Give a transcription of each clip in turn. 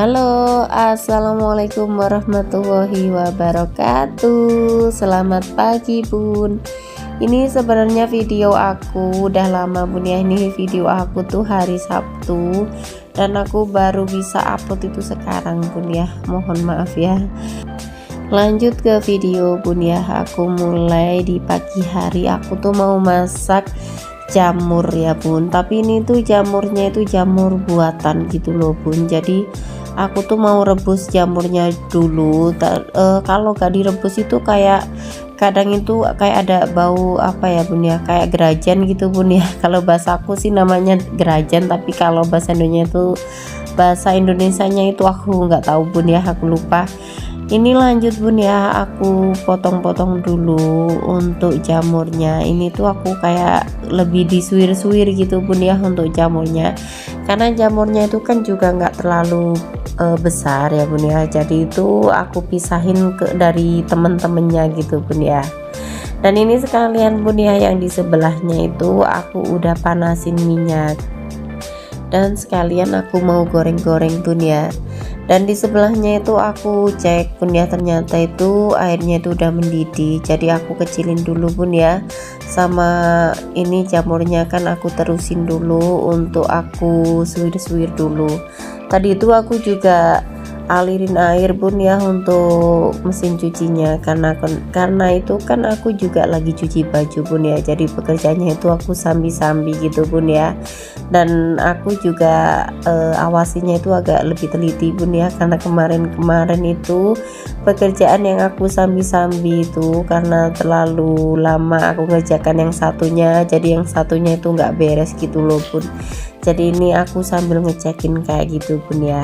Halo, assalamualaikum warahmatullahi wabarakatuh. Selamat pagi bun. Ini sebenarnya video aku udah lama bun ya. Ini video aku tuh hari Sabtu dan aku baru bisa upload itu sekarang bun ya. Mohon maaf ya. Lanjut ke video bun ya. Aku mulai di pagi hari. Aku tuh mau masak jamur ya bun, tapi ini tuh jamurnya itu jamur buatan gitu loh bun. Jadi aku tuh mau rebus jamurnya dulu. Kalau gak direbus itu kayak kadang itu kayak ada bau apa ya bun ya, kayak gerajan gitu bun ya. Kalau bahasa aku sih namanya gerajan, tapi kalau bahasa Indonesianya itu aku nggak tahu bun ya, aku lupa. Ini lanjut bun ya, aku potong-potong dulu untuk jamurnya. Ini tuh aku kayak lebih disuir-suir gitu bun ya untuk jamurnya, karena jamurnya itu kan juga nggak terlalu besar ya bun ya. Jadi itu aku pisahin dari temen-temennya gitu bun ya. Dan ini sekalian bun ya, yang di sebelahnya itu aku udah panasin minyak dan sekalian aku mau goreng-goreng bun ya. Dan di sebelahnya itu aku cek bun ya, ternyata itu airnya itu udah mendidih. Jadi aku kecilin dulu bun ya. Sama ini jamurnya kan aku terusin dulu untuk aku suir-suir dulu. Tadi itu aku juga alirin air bun ya untuk mesin cucinya, karena itu kan aku juga lagi cuci baju bun ya. Jadi pekerjaannya itu aku sambi-sambi gitu bun ya. Dan aku juga awasinya itu agak lebih teliti bun ya, karena kemarin itu pekerjaan yang aku sambi-sambi itu karena terlalu lama aku ngerjakan yang satunya, jadi yang satunya itu nggak beres gitu loh bun. Jadi ini aku sambil ngecekin kayak gitu bun ya.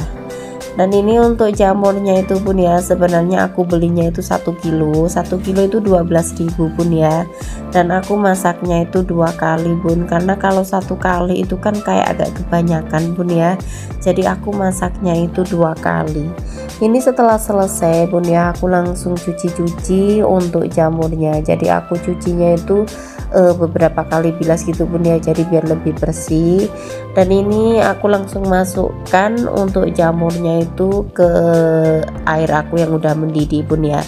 Dan ini untuk jamurnya itu bun ya, sebenarnya aku belinya itu 1 kilo itu 12.000 bun ya. Dan aku masaknya itu 2 kali bun, karena kalau 1 kali itu kan kayak agak kebanyakan bun ya. Jadi aku masaknya itu 2 kali. Ini setelah selesai bun ya, aku langsung cuci-cuci untuk jamurnya. Jadi aku cucinya itu beberapa kali bilas gitu bun ya, jadi biar lebih bersih. Dan ini aku langsung masukkan untuk jamurnya itu ke air aku yang udah mendidih bun ya.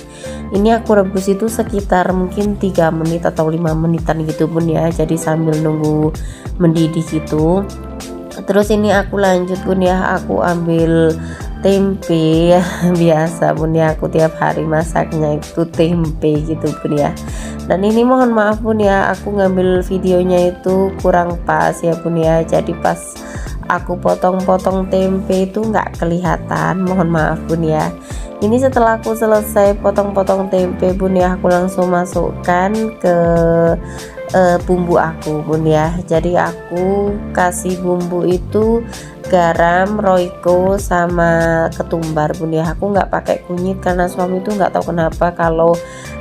Ini aku rebus itu sekitar mungkin 3 menit atau 5 menitan gitu bun ya, jadi sambil nunggu mendidih gitu. Terus ini aku lanjut bun ya, aku ambil tempe ya, biasa bun ya, aku tiap hari masaknya itu tempe gitu bun ya. Dan ini mohon maaf bun ya, aku ngambil videonya itu kurang pas ya bun ya, jadi pas aku potong-potong tempe itu nggak kelihatan, mohon maaf bun ya. Ini setelah aku selesai potong-potong tempe bun ya, aku langsung masukkan ke bumbu aku bun ya. Jadi aku kasih bumbu itu garam, royco, sama ketumbar bun ya. Aku nggak pakai kunyit karena suami itu nggak tahu kenapa kalau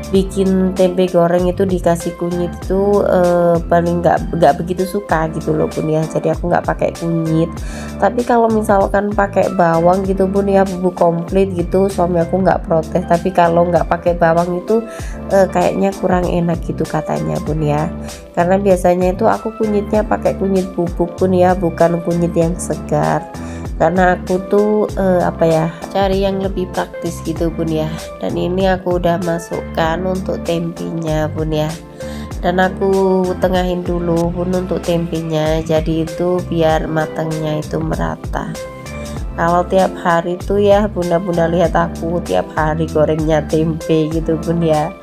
bikin tempe goreng itu dikasih kunyit itu paling nggak begitu suka gitu loh bun ya. Jadi aku nggak pakai kunyit. Tapi kalau misalkan pakai bawang gitu bun ya, bumbu komplit gitu, suami aku nggak protes. Tapi kalau nggak pakai bawang itu kayaknya kurang enak gitu katanya bun ya. Karena biasanya itu aku kunyitnya pakai kunyit bubuk bun ya, bukan kunyit yang segar. Karena aku tuh cari yang lebih praktis gitu bun ya. Dan ini aku udah masukkan untuk tempenya bun ya. Dan aku tengahin dulu bun untuk tempenya, jadi itu biar matangnya itu merata. Kalau tiap hari tuh ya bunda-bunda lihat aku tiap hari gorengnya tempe gitu bun ya.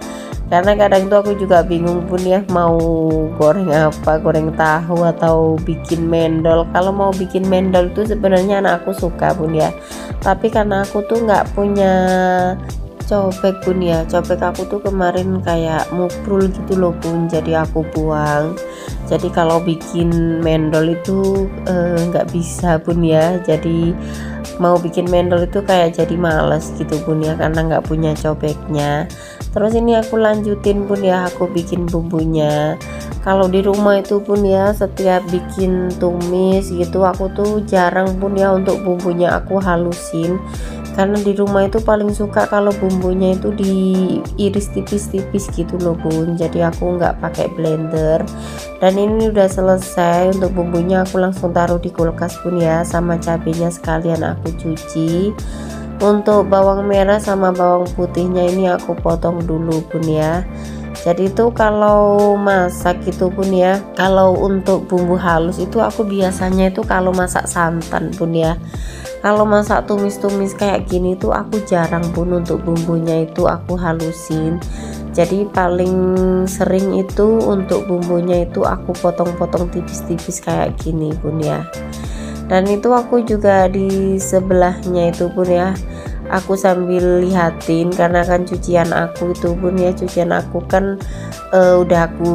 Karena kadang tuh aku juga bingung bun ya, mau goreng apa, goreng tahu atau bikin mendol. Kalau mau bikin mendol itu sebenarnya anak aku suka bun ya, tapi karena aku tuh nggak punya cobek bun ya. Cobek aku tuh kemarin kayak mukrul gitu loh bun, jadi aku buang. Jadi kalau bikin mendol itu nggak bisa bun ya. Jadi mau bikin mendol itu kayak jadi males gitu bun ya, karena nggak punya cobeknya. Terus ini aku lanjutin bun ya, aku bikin bumbunya. Kalau di rumah itu bun ya, setiap bikin tumis gitu aku tuh jarang bun ya untuk bumbunya aku halusin, karena di rumah itu paling suka kalau bumbunya itu diiris tipis-tipis gitu loh bun, jadi aku nggak pakai blender. Dan ini udah selesai untuk bumbunya, aku langsung taruh di kulkas bun ya, sama cabenya sekalian aku cuci. Untuk bawang merah sama bawang putihnya ini aku potong dulu bun ya. Jadi itu kalau masak itu pun ya, kalau untuk bumbu halus itu aku biasanya itu kalau masak santan pun ya, kalau masak tumis-tumis kayak gini tuh aku jarang pun untuk bumbunya itu aku halusin. Jadi paling sering itu untuk bumbunya itu aku potong-potong tipis-tipis kayak gini pun ya. Dan itu aku juga di sebelahnya itu pun ya, aku sambil lihatin karena kan cucian aku itu pun ya, cucian aku kan udah aku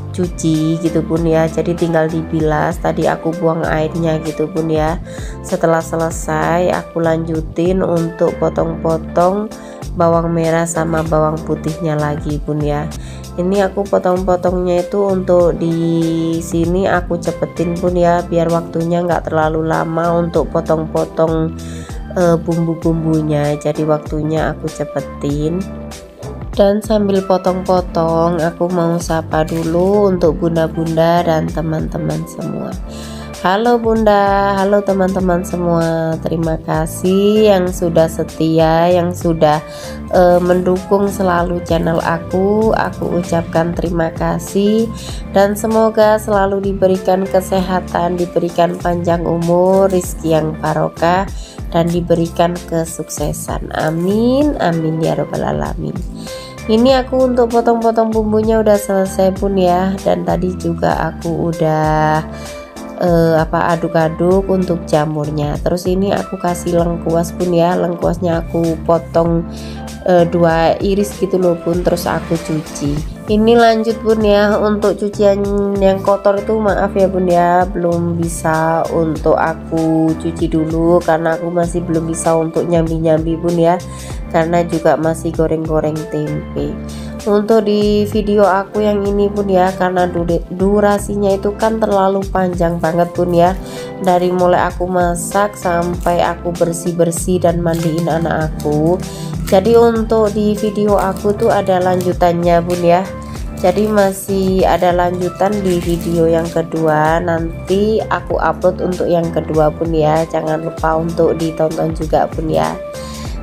cuci gitu pun ya, jadi tinggal dibilas. Tadi aku buang airnya gitu pun ya. Setelah selesai aku lanjutin untuk potong-potong bawang merah sama bawang putihnya lagi pun ya. Ini aku potong-potongnya itu untuk di sini aku cepetin pun ya, biar waktunya nggak terlalu lama untuk potong-potong bumbu-bumbunya, jadi waktunya aku cepetin. Dan sambil potong-potong aku mau sapa dulu untuk bunda-bunda dan teman-teman semua. Halo bunda, halo teman-teman semua, terima kasih yang sudah setia, yang sudah mendukung selalu channel aku ucapkan terima kasih. Dan semoga selalu diberikan kesehatan, diberikan panjang umur, rezeki yang barokah, dan diberikan kesuksesan, amin amin ya robbal alamin. Ini aku untuk potong-potong bumbunya udah selesai pun ya, dan tadi juga aku udah aduk-aduk untuk jamurnya. Terus ini aku kasih lengkuas pun ya, lengkuasnya aku potong 2 iris gitu loh bun, terus aku cuci. Ini lanjut bun ya, untuk cucian yang kotor itu maaf ya bun ya, belum bisa untuk aku cuci dulu karena aku masih belum bisa untuk nyambi-nyambi bun ya, karena juga masih goreng-goreng tempe. Untuk di video aku yang ini pun ya, karena durasinya itu kan terlalu panjang banget pun ya, dari mulai aku masak sampai aku bersih-bersih dan mandiin anak aku. Jadi untuk di video aku tuh ada lanjutannya bun ya, jadi masih ada lanjutan di video yang kedua, nanti aku upload untuk yang kedua pun ya, jangan lupa untuk ditonton juga pun ya.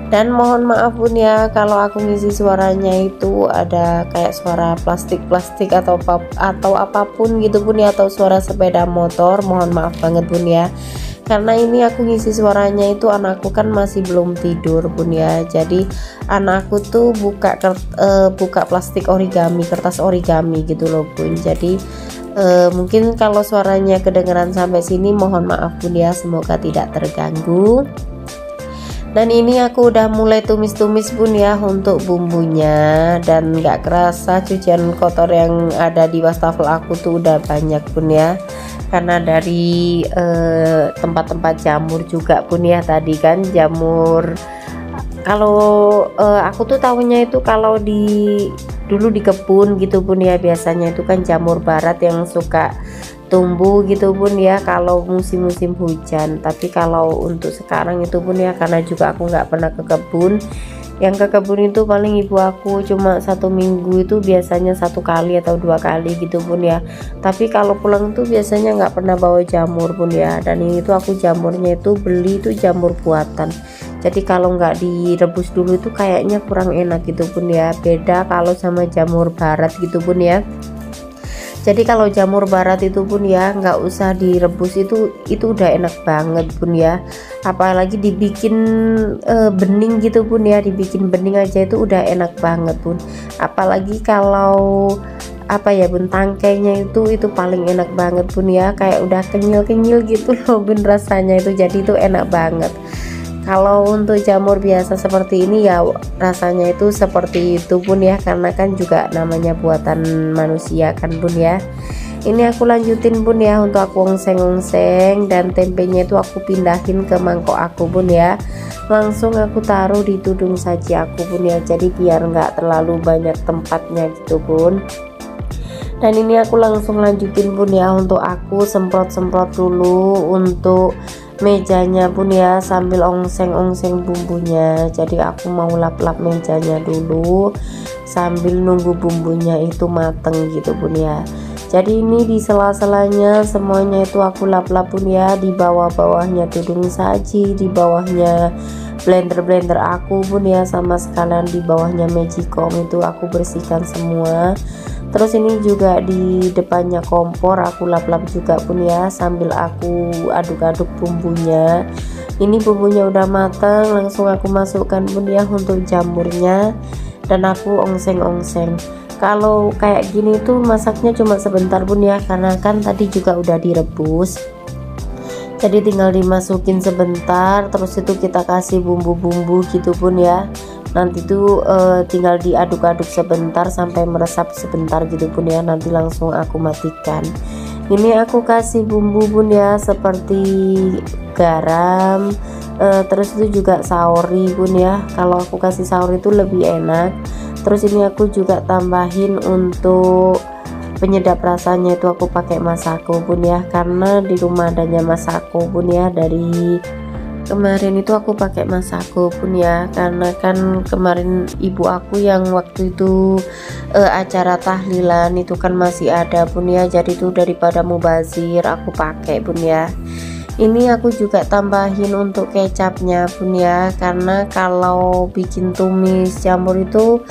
Dan mohon maaf bun ya kalau aku ngisi suaranya itu ada kayak suara plastik atau apapun gitu bun ya, atau suara sepeda motor, mohon maaf banget bun ya. Karena ini aku ngisi suaranya itu anakku kan masih belum tidur bun ya, jadi anakku tuh buka plastik origami, kertas origami gitu loh bun. Jadi mungkin kalau suaranya kedengeran sampai sini mohon maaf bun ya, semoga tidak terganggu. Dan ini aku udah mulai tumis-tumis bun ya untuk bumbunya, dan nggak kerasa cucian kotor yang ada di wastafel aku tuh udah banyak bun ya, karena dari tempat-tempat jamur juga pun ya. Tadi kan jamur, kalau aku tuh tahunya itu kalau dulu di kebun gitu pun ya, biasanya itu kan jamur barat yang suka tumbuh gitu pun ya kalau musim-musim hujan. Tapi kalau untuk sekarang itu pun ya, karena juga aku nggak pernah ke kebun, yang ke kebun itu paling ibu aku cuma 1 minggu itu biasanya 1 kali atau 2 kali gitu pun ya. Tapi kalau pulang tuh biasanya nggak pernah bawa jamur pun ya. Dan ini tuh aku jamurnya itu beli itu jamur buatan, jadi kalau nggak direbus dulu itu kayaknya kurang enak gitu pun ya, beda kalau sama jamur barat gitu pun ya. Jadi kalau jamur barat itu pun ya nggak usah direbus, itu udah enak banget pun ya, apalagi dibikin bening gitu pun ya, dibikin bening aja itu udah enak banget pun. Apalagi kalau apa ya bun, tangkainya itu paling enak banget pun ya, kayak udah kenyil-kenyil gitu loh bun rasanya itu, jadi itu enak banget. Kalau untuk jamur biasa seperti ini ya rasanya itu seperti itu pun ya, karena kan juga namanya buatan manusia kan bun ya. Ini aku lanjutin bun ya, untuk aku ongseng-ongseng, dan tempenya itu aku pindahin ke mangkok aku bun ya, langsung aku taruh di tudung saji aku bun ya, jadi biar nggak terlalu banyak tempatnya gitu bun. Dan ini aku langsung lanjutin bun ya, untuk aku semprot-semprot dulu untuk mejanya bun ya, sambil ongseng-ongseng bumbunya. Jadi aku mau lap-lap mejanya dulu sambil nunggu bumbunya itu mateng gitu bun ya. Jadi ini di sela-selanya semuanya itu aku lap-lap bun ya, di bawah-bawahnya tudung saji, di bawahnya blender-blender aku bun ya, sama sekalian di bawahnya magicom itu aku bersihkan semua. Terus ini juga di depannya kompor aku lap-lap juga pun ya, sambil aku aduk-aduk bumbunya. Ini bumbunya udah matang, langsung aku masukkan pun ya untuk jamurnya, dan aku ongseng-ongseng. Kalau kayak gini tuh masaknya cuma sebentar pun ya, karena kan tadi juga udah direbus. Jadi tinggal dimasukin sebentar, terus itu kita kasih bumbu-bumbu gitu pun ya. Nanti tuh tinggal diaduk-aduk sebentar sampai meresap sebentar gitu pun ya, nanti langsung aku matikan. Ini aku kasih bumbu bun ya, seperti garam, terus itu juga saori bun ya. Kalau aku kasih saori itu lebih enak. Terus ini aku juga tambahin untuk penyedap rasanya itu aku pakai masako bun ya, karena di rumah adanya masako bun ya. Dari kemarin itu aku pakai masako pun ya, karena kan kemarin ibu aku yang waktu itu acara tahlilan itu kan masih ada pun ya, jadi itu daripada mubazir aku pakai pun ya. Ini aku juga tambahin untuk kecapnya pun ya, karena kalau bikin tumis jamur itu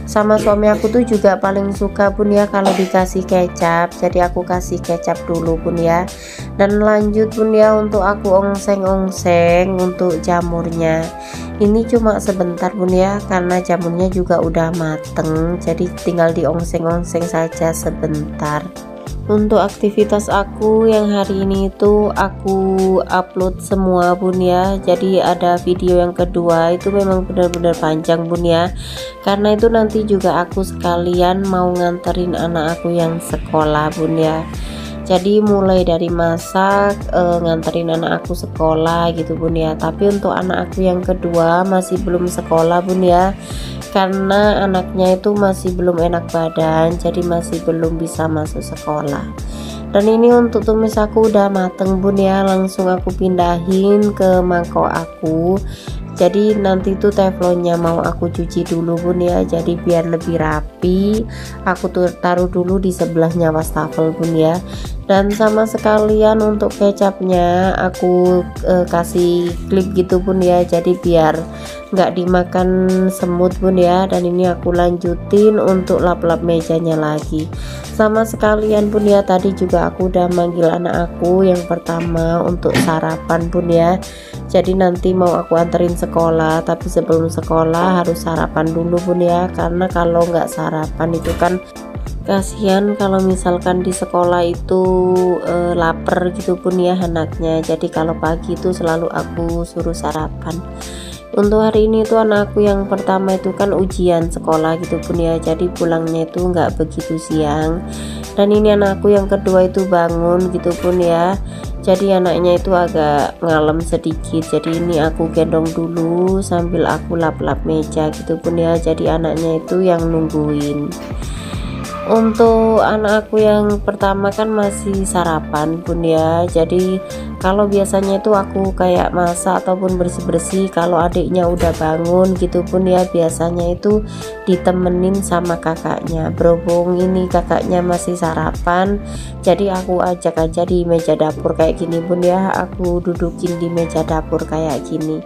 sama suami aku tuh juga paling suka pun ya kalau dikasih kecap, jadi aku kasih kecap dulu pun ya. Dan lanjut pun ya untuk aku ongseng-ongseng untuk jamurnya. Ini cuma sebentar pun ya, karena jamurnya juga udah mateng, jadi tinggal diongseng-ongseng saja sebentar. Untuk aktivitas aku yang hari ini itu aku upload semua bun ya. Jadi ada video yang kedua itu memang benar-benar panjang bun ya, karena itu nanti juga aku sekalian mau nganterin anak aku yang sekolah bun ya. Jadi mulai dari masak, nganterin anak aku sekolah gitu bun ya. Tapi untuk anak aku yang kedua masih belum sekolah bun ya, karena anaknya itu masih belum enak badan, jadi masih belum bisa masuk sekolah. Dan ini untuk tumis aku udah mateng bun ya, langsung aku pindahin ke mangkok aku. Jadi nanti tuh teflonnya mau aku cuci dulu bun ya, jadi biar lebih rapi aku tuh taruh dulu di sebelahnya wastafel bun ya. Dan sama sekalian untuk kecapnya aku kasih klip gitu bun ya, jadi biar nggak dimakan semut bun ya. Dan ini aku lanjutin untuk lap-lap mejanya lagi. Sama sekalian bun ya, tadi juga aku udah manggil anak aku yang pertama untuk sarapan bun ya. Jadi nanti mau aku anterin sekolah, tapi sebelum sekolah harus sarapan dulu bun ya, karena kalau nggak sarapan itu kan kasihan kalau misalkan di sekolah itu lapar gitu pun ya anaknya. Jadi kalau pagi itu selalu aku suruh sarapan. Untuk hari ini tuh anakku yang pertama itu kan ujian sekolah gitu pun ya, jadi pulangnya itu nggak begitu siang. Dan ini anakku yang kedua itu bangun gitu pun ya, jadi anaknya itu agak ngalem sedikit, jadi ini aku gendong dulu sambil aku lap-lap meja gitu pun ya, jadi anaknya itu yang nungguin. Untuk anak aku yang pertama kan masih sarapan bun ya, jadi kalau biasanya itu aku kayak masak ataupun bersih-bersih kalau adiknya udah bangun gitu pun ya, biasanya itu ditemenin sama kakaknya. Berhubung ini kakaknya masih sarapan, jadi aku ajak aja di meja dapur kayak gini bun ya, aku dudukin di meja dapur kayak gini.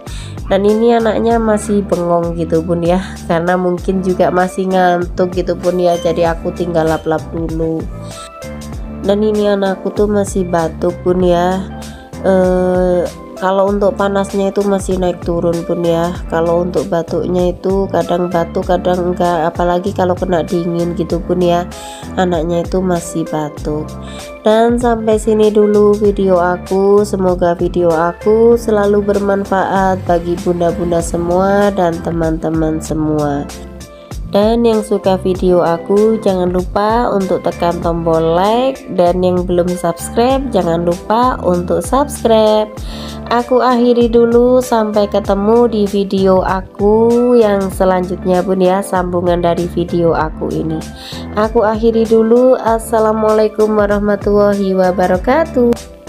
Dan ini anaknya masih bengong gitu bun ya, karena mungkin juga masih ngantuk gitu pun ya, jadi aku tinggal lap-lap dulu. Dan ini anakku tuh masih batuk pun ya, kalau untuk panasnya itu masih naik turun pun ya, kalau untuk batuknya itu kadang batuk kadang enggak, apalagi kalau kena dingin gitu pun ya, anaknya itu masih batuk. Dan sampai sini dulu video aku, semoga video aku selalu bermanfaat bagi bunda-bunda semua dan teman-teman semua. Dan yang suka video aku jangan lupa untuk tekan tombol like, dan yang belum subscribe jangan lupa untuk subscribe. Aku akhiri dulu, sampai ketemu di video aku yang selanjutnya bun ya, sambungan dari video aku ini. Aku akhiri dulu. Assalamualaikum warahmatullahi wabarakatuh.